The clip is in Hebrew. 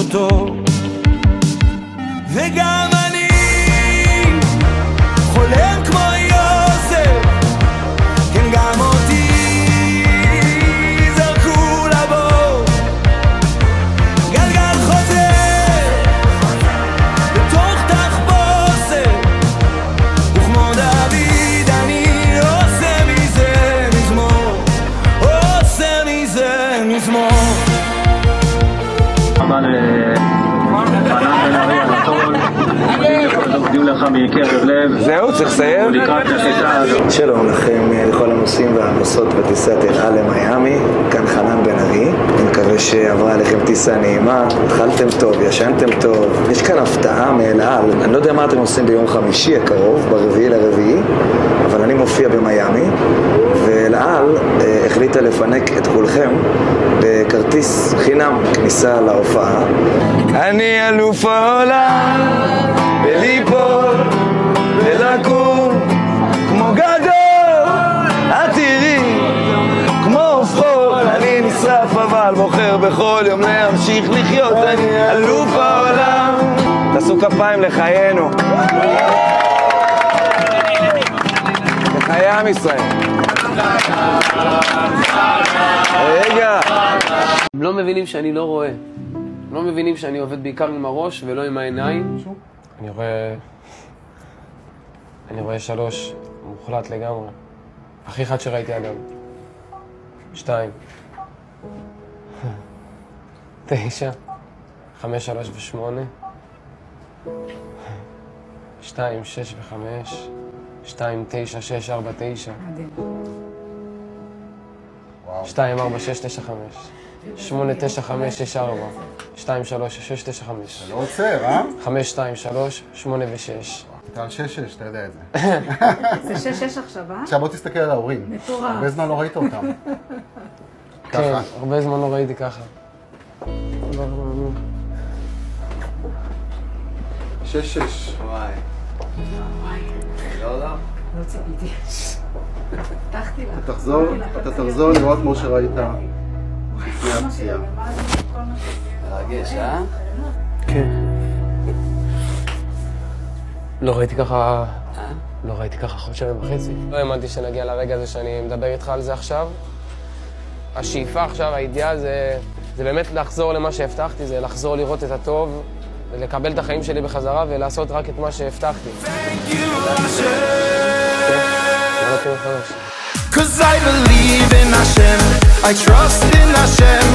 אותו. וגם אני חולם כמו יוסף, כן גם אותי זרקו לבור. גלגל חוזר בתוך תחפושת, וכמו דוד אני עושה מזה מזמור, עושה מזה מזמור. זהו, צריך לסיים. שלום לכם, לכל הנוסעים והנוסעות בטיסת אל על למיאמי. כאן חנן בן ארי. אני מקווה שעברה עליכם טיסה נעימה, אכלתם טוב, ישנתם טוב. יש כאן הפתעה מאל על. אני לא יודע מה אתם עושים ביום חמישי הקרוב, ב4/4, אבל אני מופיע במיאמי, ואל על החליטה לפנק את כולכם בכרטיס חינם כניסה להופעה. אני אלוף העולם בליפול ולקום כמו גדול, את תראי כמו עופות. אני נשרף אבל בוחר בכל יום להמשיך לחיות. אני אלוף העולם. תעשו כפיים לחיינו, לחיי עם ישראל. רגע, הם לא מבינים שאני לא רואה, לא מבינים שאני עובד בעיקר עם הראש ולא עם העיניים. אני רואה 3, מוחלט לגמרי. הכי חד שראיתי אדם. 2, 9, 5, 3 ו8, 2, 6 ו5, 2, 9, 6, 4, 9, 2, 4, 6, 9, 5, 8, 9, 5, 6, 4, 2, 3, 6, 9, 5. אתה לא עוצר, אה? 5, 2, 3, 8 ו6. אתה על 6-6, אתה יודע את זה. זה 6-6 עכשיו, אה? עכשיו בוא תסתכל על ההורים. מטורף. הרבה זמן לא ראית אותם. כן, הרבה זמן לא ראיתי ככה. 6-6. וואי. לא ציפיתי. פתחתי לה. אתה תחזור לראות כמו שראית לפני הפציעה. מרגש, אה? כן. לא ראיתי ככה חודשיים וחצי. לא האמנתי שנגיע לרגע הזה שאני מדבר איתך על זה עכשיו. השאיפה עכשיו, האידיאל זה באמת לחזור למה שהבטחתי, זה לחזור לראות את הטוב ולקבל את החיים שלי בחזרה ולעשות רק את מה שהבטחתי. Cause I believe in Hashem, I trust in Hashem.